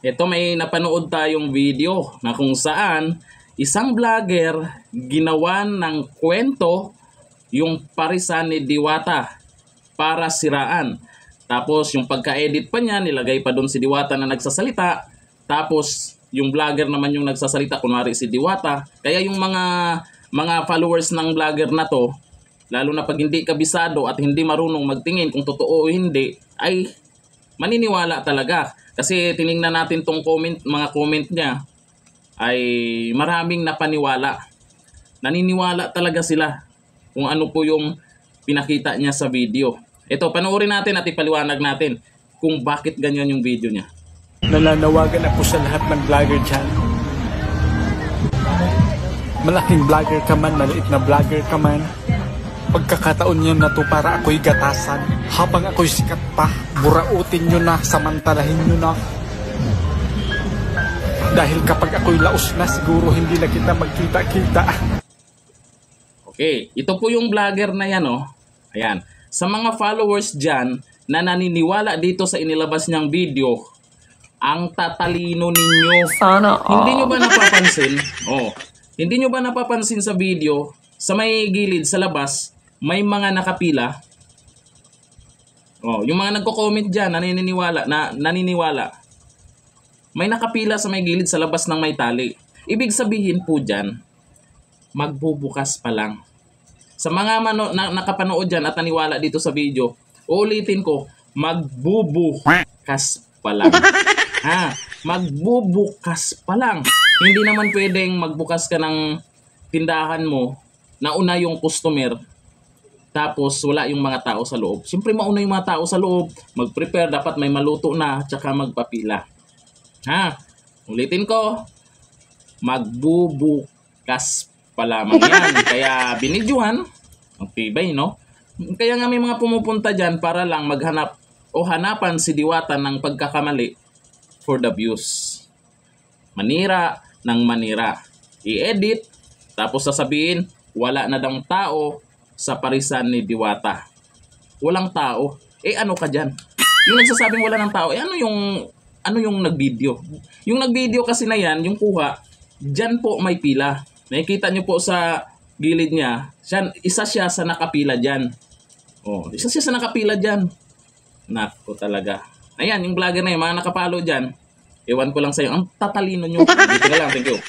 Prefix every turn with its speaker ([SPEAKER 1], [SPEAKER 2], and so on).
[SPEAKER 1] Ito may napanood tayong video na kung saan isang vlogger ginawan ng kwento yung parisan ni Diwata para siraan. Tapos yung pagka-edit pa niya, nilagay pa doon si Diwata na nagsasalita. Tapos yung vlogger naman yung nagsasalita, kunwari si Diwata. Kaya yung mga followers ng vlogger na to, lalo na pag hindi kabisado at hindi marunong magtingin kung totoo o hindi, ay maniniwala talaga. Kasi tiningnan natin tong mga comment niya, ay maraming napaniwala. Naniniwala talaga sila kung ano po yung pinakita niya sa video. Ito, panoorin natin at ipaliwanag natin kung bakit ganyan yung video niya.
[SPEAKER 2] Nananawagan ako sa lahat ng vlogger dyan. Malaking vlogger ka man, maliit na vlogger ka man, pagkakataon nyo na to para ako'y gatasan. Habang ako'y sikat pa, burautin nyo na, samantalahin nyo na. Dahil kapag ako'y laos na, siguro hindi na kita magkita-kita.
[SPEAKER 1] Okay, ito po yung vlogger na yan, oh. Ayan. Sa mga followers dyan na naniniwala dito sa inilabas niyang video, ang tatalino ninyo.
[SPEAKER 3] Sana all.
[SPEAKER 1] Hindi nyo ba napapansin? Oh, hindi nyo ba napapansin sa video, sa may gilid, sa labas, may mga nakapila? Oh, yung mga nagko-comment dyan, naniniwala. May nakapila sa may gilid sa labas ng may tali. Ibig sabihin po dyan, magbubukas pa lang. Sa mga nakapanood dyan at naniwala dito sa video, uulitin ko, magbubukas pa lang. Magbubukas pa lang. Hindi naman pwedeng magbukas ka ng tindahan mo, nauna yung customer, tapos wala yung mga tao sa loob. Siyempre mauna yung mga tao sa loob, mag-prepare, dapat may maluto na, tsaka magpapila. Ulitin ko, magbubukas pa lamang yan. Kaya binidyohan, ang tibay, no? Kaya nga may mga pumupunta dyan para lang maghanap o hanapan si Diwata ng pagkakamali for the views. Manira ng manira. I-edit, tapos sasabihin, wala na daw tao sa parisan ni Diwata. Walang tao. Ano ka dyan? Yung nagsasabing wala ng tao, ano yung nag-video? Yung nag-video kasi na yan, yung kuha, dyan po may pila. Nakikita nyo po sa gilid niya, isa siya sa nakapila dyan. Oh, isa siya sa nakapila dyan. Nako talaga. Ayan, yung vlogger na yun, mga nakapalo dyan. Ewan ko lang sa'yo, ang tatalino nyo. Dito na lang, thank you.